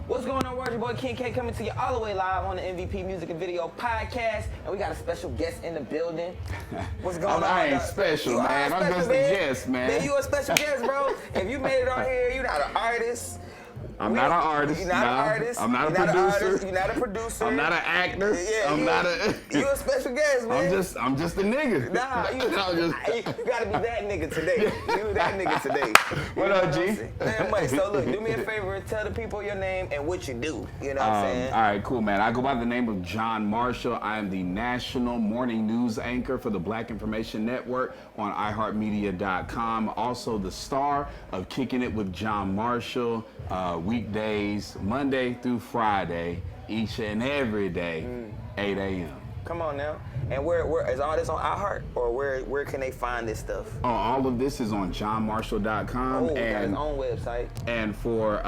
What's going on, Roger Boy King K coming to you all the way live on the MVP Music and Video Podcast, and we got a special guest in the building. What's going on? I ain't special, man. I'm just a guest, man. You a special guest, bro. If you made it on here, you're not an artist. I'm not an artist. You're not an artist. I'm not a producer. You're not a producer. I'm not an actor. Yeah, I'm not a. You a special guest, man. I'm just a nigga. Nah, you gotta be that nigga today. You that nigga today. What up, G? Man, Mike, so look, do me a favor, tell the people your name and what you do. You know what I'm saying? All right, cool, man. I go by the name of John Marshall. I am the national morning news anchor for the Black Information Network on iHeartMedia.com. Also the star of Kicking It with John Marshall, weekdays, Monday through Friday, each and every day, 8 a.m. Come on now. And where is all this on iHeart, or where can they find this stuff? All of this is on johnmarshall.com. Oh, got his own website. And for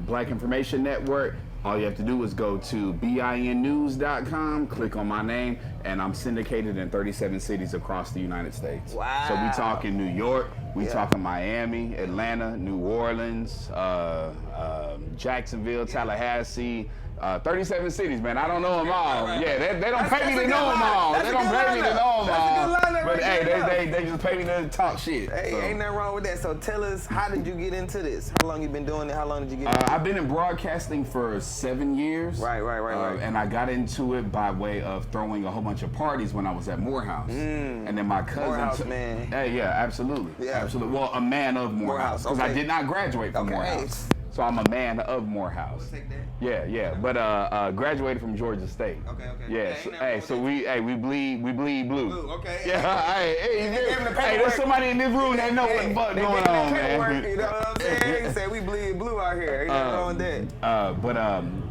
Black Information Network, all you have to do is go to binnews.com, click on my name, and I'm syndicated in 37 cities across the United States. Wow. So we talking New York, we talking Miami, Atlanta, New Orleans, Jacksonville, Tallahassee, 37 cities, man. I don't know them all. Right. Yeah, they don't pay me to know them all. They don't pay me to know them all. But hey, they just pay me to talk shit. Hey, so. Ain't nothing wrong with that. So tell us, how did you get into this? How long you been doing it? How long did you get into it? I've been in broadcasting for 7 years. Right. And I got into it by way of throwing a whole bunch of parties when I was at Morehouse. And then my cousin... Morehouse, man. Hey, yeah, absolutely. Yeah. Absolutely. Well, a man of Morehouse. Because I did not graduate from Morehouse. So I'm a man of Morehouse. We'll take that. Yeah. But graduated from Georgia State. Okay. Yeah. So we bleed blue. Okay. Yeah. Hey, there's somebody in this room that know what the fuck going on, man. You know what I'm saying? He said we bleed blue out here. Ain't nothing wrong with that.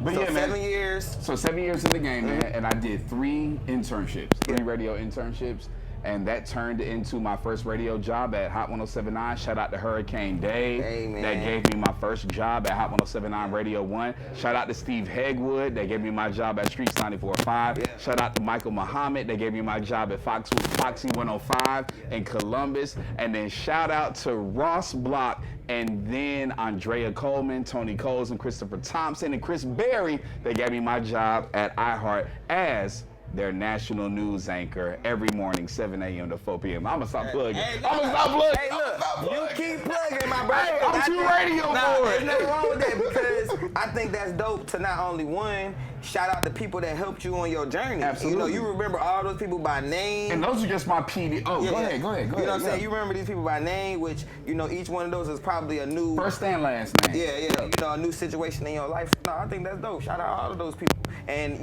But so yeah, man. 7 years. So 7 years in the game, man, and I did 3 internships, 3 radio internships. And that turned into my first radio job at Hot 107.9. Shout out to Hurricane Dave. Hey, man. That gave me my first job at Hot 107.9 Radio 1. Shout out to Steve Hegwood. That gave me my job at Streets 94.5. Yeah. Shout out to Michael Muhammad. They gave me my job at Foxy 105 in Columbus. And then shout out to Ross Block, and then Andrea Coleman, Tony Coles, and Christopher Thompson, and Chris Berry. They gave me my job at iHeart as their national news anchor every morning, 7 a.m. to 4 p.m. I'm going to stop plugging. Hey, look, you keep plugging, my brother. Hey, I'm too radio for it. There's nothing wrong with that, because I think that's dope to not only one, shout out to people that helped you on your journey. Absolutely. You remember all those people by name. And those are just my PD. Oh, go ahead. You know what I'm saying? You remember these people by name, which, each one of those is probably a new... First and last name. Yeah. A new situation in your life. No, I think that's dope. Shout out all of those people. And,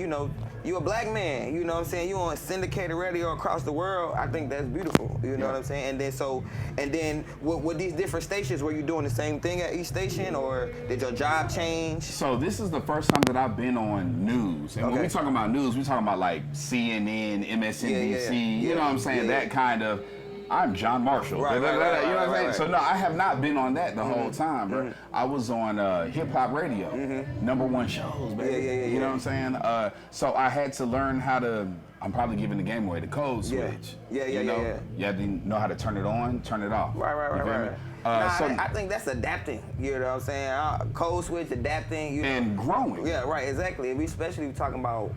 you a black man, you know what I'm saying? You on syndicated radio across the world. I think that's beautiful. You know what I'm saying? And then with these different stations, were you doing the same thing at each station, or did your job change? So this is the first time that I've been on news. And when we talking about news, we talking about like CNN, MSNBC, you know what I'm saying? That kind of... I'm John Marshall. You know what I'm saying? So no, I have not been on that the whole time, bro. I was on hip hop radio, #1 shows, baby. You know what I'm saying? So I had to learn how to. I'm probably giving the game away. The code switch. Yeah. You have to know how to turn it on, turn it off. Right. I think that's adapting. You know what I'm saying? Code switch, adapting. And growing. Yeah, right. Exactly. Especially talking about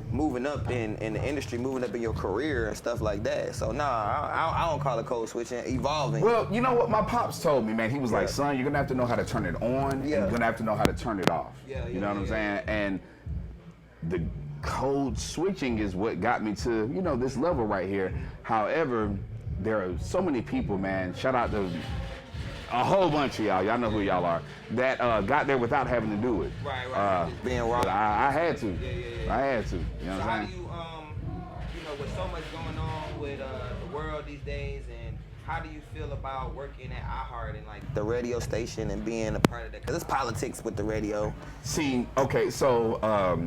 moving up in the industry, moving up in your career and stuff like that. So I don't call it code switching, evolving. Well, you know what my pops told me, man? He was like, son, you're gonna have to know how to turn it on, and you're gonna have to know how to turn it off. You know what I'm saying? And the code switching is what got me to, this level right here. However, there are so many people, man. Shout out to a whole bunch of y'all know who y'all are, that got there without having to do it. Right. Being wrong. I had to. I had to. You know what I'm saying? How do you, with so much going on with the world these days, and how do you feel about working at iHeart and like the radio station and being a part of that? Because it's politics with the radio. See, okay, so,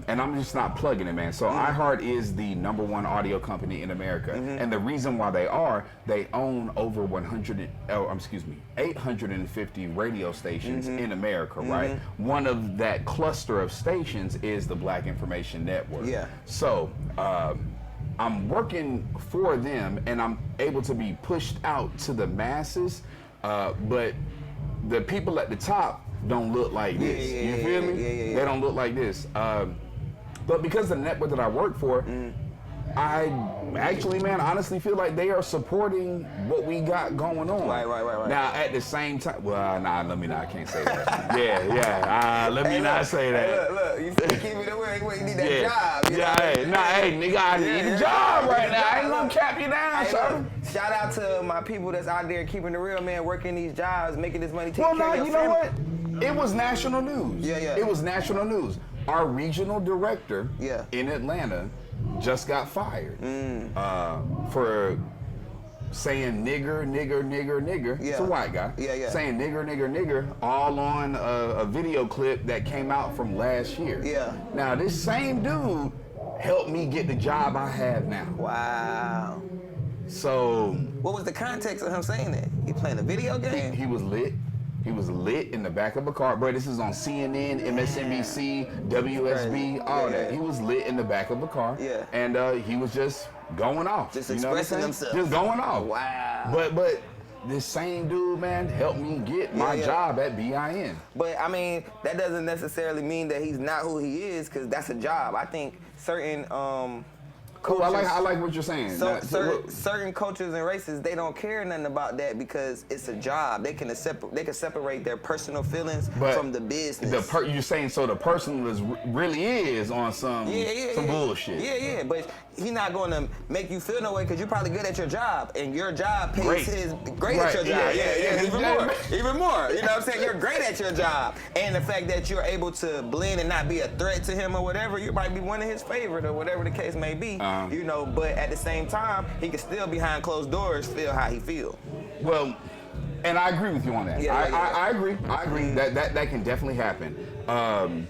and I'm just not plugging it, man. So iHeart is the #1 audio company in America. And the reason why they own over 850 radio stations in America, right? One of that cluster of stations is the Black Information Network. Yeah. So, I'm working for them, and I'm able to be pushed out to the masses, but the people at the top don't look like this. You feel me? They don't look like this. But because the network that I work for, I actually, man, honestly feel like they are supporting what we got going on. Right. Now, at the same time, well, nah, let me not. I can't say that. Let me not say that. Hey, look, you keep it away. You need that job. Hey, nigga, I need a job right now. I ain't gonna cap you down, son. Shout out to my people that's out there keeping it real, man, working these jobs, making this money, taking care of your you family. know what? It was national news. It was national news. Our regional director in Atlanta just got fired for saying nigger. It's a white guy. Saying nigger, all on a video clip that came out from last year. Now, this same dude helped me get the job I have now. Wow. So... what was the context of him saying that? He playing a video game? He was lit. He was lit in the back of a car. Bro, this is on CNN, MSNBC, WSB, all that. He was lit in the back of a car. And he was just going off. Just expressing himself. Just going off. Wow. But this same dude, man, helped me get my job at BIN. But, I mean, that doesn't necessarily mean that he's not who he is, because that's a job. I think certain... cool. I like what you're saying. Certain cultures and races, they don't care nothing about that because it's a job. They can separate their personal feelings from the business. You're saying so the person really is on some bullshit. Yeah. But he's not going to make you feel no way because you're probably good at your job and your job pays great at your job. Even more. You know what I'm saying? You're great at your job, and the fact that you're able to blend and not be a threat to him or whatever, you might be one of his favorite or whatever the case may be. You know, but at the same time, he can still behind closed doors feel how he feel. Well, and I agree with you on that. I agree. That can definitely happen.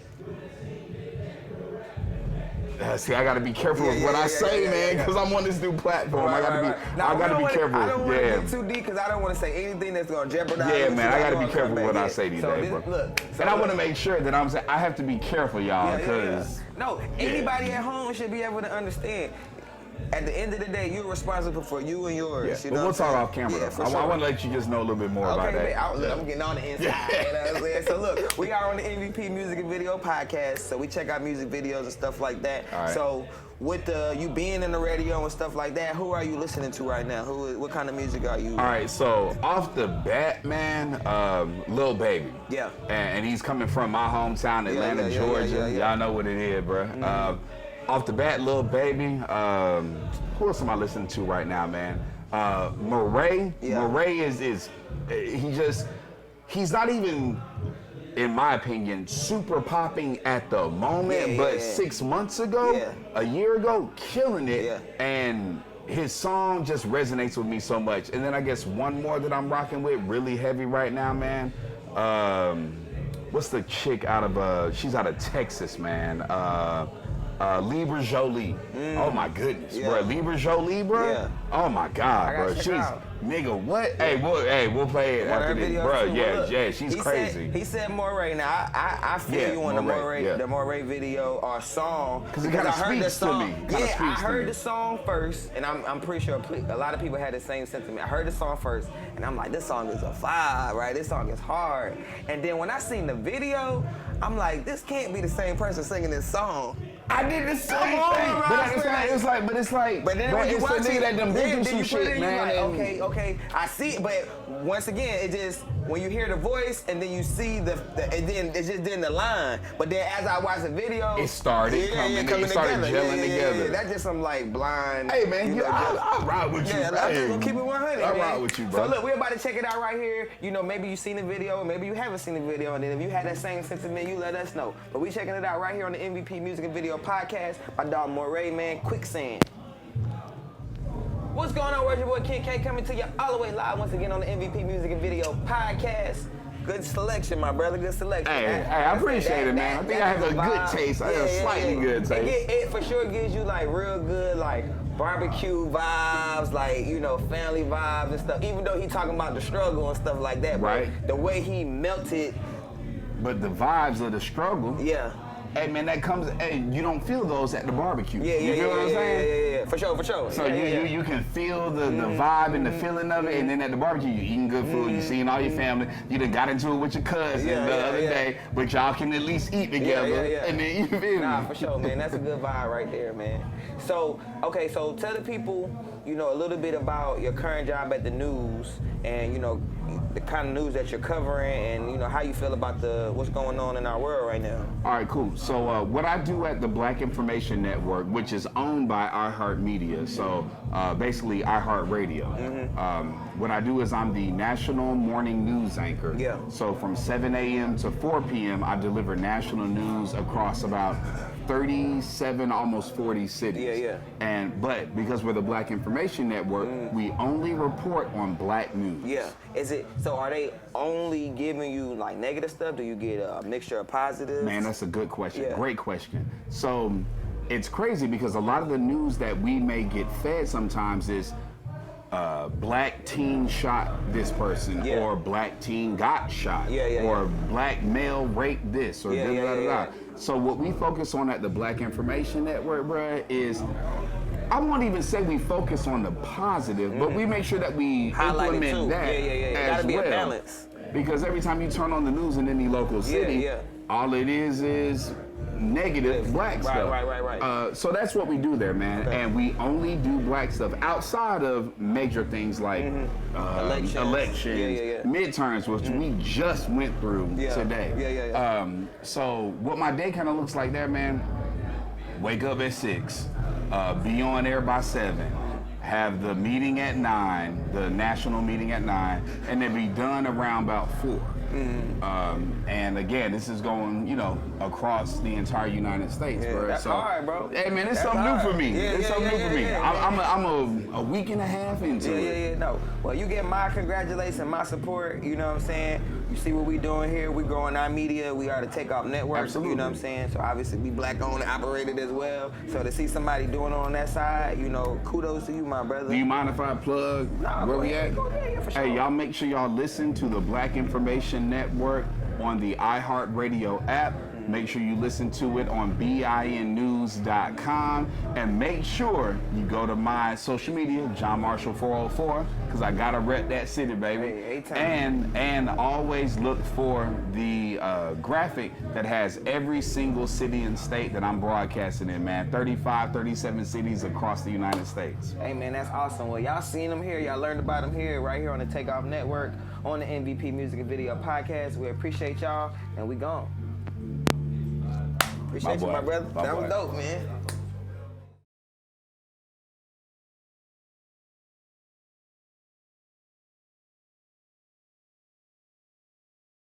See, I gotta be careful with what I say, man, because I'm on this new platform. I gotta be careful. I don't want to get too deep because I don't want to say anything that's gonna jeopardize. Yeah, man, I gotta be careful what I say these days, bro. And I want to make sure that I'm saying I have to be careful, y'all, because anybody at home should be able to understand. At the end of the day, you're responsible for you and yours. But we'll talk off camera. I want to let you just know a little bit more about that. I'm getting on the inside. You know what I'm saying? So look, we are on the MVP Music and Video Podcast, so we check out music videos and stuff like that. Right. So with you being in the radio and stuff like that, who are you listening to right now? What kind of music are you? All right, so off the bat, man, Lil Baby. Yeah. And he's coming from my hometown, Atlanta, Georgia. Y'all know what it is, bro. Off the bat, Lil Baby. Who else am I listening to right now, man? Murray. Murray he's not even, in my opinion, super popping at the moment, but 6 months ago, a year ago, killing it. And his song just resonates with me so much. And then I guess one more that I'm rocking with, really heavy right now, man. What's the chick she's out of Texas, man. Libra Jolie. Oh my goodness, bro. Libra Jolie, bro. Oh my God, bro. She's nigga. What? Hey, we'll play it after this, bro. Yeah. She's crazy. He said Moray. Now I feel you on the Moray video or song because it kind of speaks to me. I heard the song first, and I'm pretty sure a lot of people had the same sentiment. I heard the song first, and I'm like, this song is a vibe, right? This song is hard. And then when I seen the video, I'm like, this can't be the same person singing this song. I did the same thing. But then when you watch it, that them been some shit, man. Like, okay, I see it, but once again, it just when you hear the voice and then you see and then it's just in the line. But then as I watch the video, it started coming gelling together. That's just some like blind. Hey man, I'll ride with you. Yeah, I'm just gonna keep it 100. I'll ride with you, bro. So look, we're about to check it out right here. You know, maybe you've seen the video, maybe you haven't seen the video, and then if you had that same sentiment, you let us know. But we checking it out right here on the MVP Music and Video Podcast. My dog Moray, man, Quicksand. What's going on? Where's your boy Kid K coming to you all the way live once again on the MVP Music and Video Podcast. Good selection, my brother. Good selection. Hey, I appreciate it, man. I think I have a good taste. I have a slightly good taste. It for sure gives you like real good like barbecue vibes, like, you know, family vibes and stuff. Even though he talking about the struggle and stuff like that, right? But the way he melted. But the vibes of the struggle. Yeah. Hey man, that comes. Hey, you don't feel those at the barbecue. Yeah, you feel what I'm saying? Yeah. For sure. So you can feel the vibe and the feeling of it, and then at the barbecue, you eating good food, you seeing all your family. You done got into it with your cousin the other day, but y'all can at least eat together, and then you feel me? Nah, for sure, man. That's a good vibe right there, man. So, okay, so tell the people, you know, a little bit about your current job at the news, and you know, the kind of news that you're covering, and you know how you feel about what's going on in our world right now. All right, cool. So what I do at the Black Information Network, which is owned by iHeart Media, so basically iHeart Radio. What I do is I'm the national morning news anchor. Yeah. So from 7 a.m. to 4 p.m. I deliver national news across about 37, almost 40 cities. But because we're the Black Information Network, we only report on Black news. Yeah. So are they only giving you like negative stuff? Do you get a mixture of positives? Man, that's a good question. Great question. So it's crazy because a lot of the news that we may get fed sometimes is black teen shot this person, or black teen got shot, or black male raped this, or da. So what we focus on at the Black Information Network, bruh, is I won't even say we focus on the positive, but we make sure that we highlight implement that as gotta be well. A balance. Because every time you turn on the news in any local city, all it is negative black stuff. Right. So that's what we do there, man. Okay. And we only do black stuff outside of major things like elections, midterms, which we just went through today. So what my day kind of looks like there, man, wake up at 6, be on air by 7, have the meeting at 9, the national meeting at 9, and then be done around about 4. And again, this is going, you know, across the entire United States, bro. That's hard, bro. Hey, man, it's something new for me. It's something new for me. I'm a week and a half into it. No. Well, you get my congratulations, my support. You know what I'm saying? You see what we doing here? We growing our media. We are the TakeOff Network. Absolutely. You know what I'm saying? So obviously we black owned and operated as well. So to see somebody doing it on that side, you know, kudos to you, my brother. Do you mind if I plug where we at? Yeah, for sure. Hey, y'all make sure y'all listen to the Black Information Network on the iHeart Radio app. Make sure you listen to it on binnews.com, and make sure you go to my social media, John Marshall 404, because I gotta rep that city, baby. And always look for the graphic that has every single city and state that I'm broadcasting in, man. 35, 37 cities across the United States. Hey, man, that's awesome. Well, y'all seen them here. Y'all learned about them here, right here on the TakeOff Network, on the MVP Music and Video Podcast. We appreciate y'all, and we gone. Appreciate you, my brother. That was dope, man.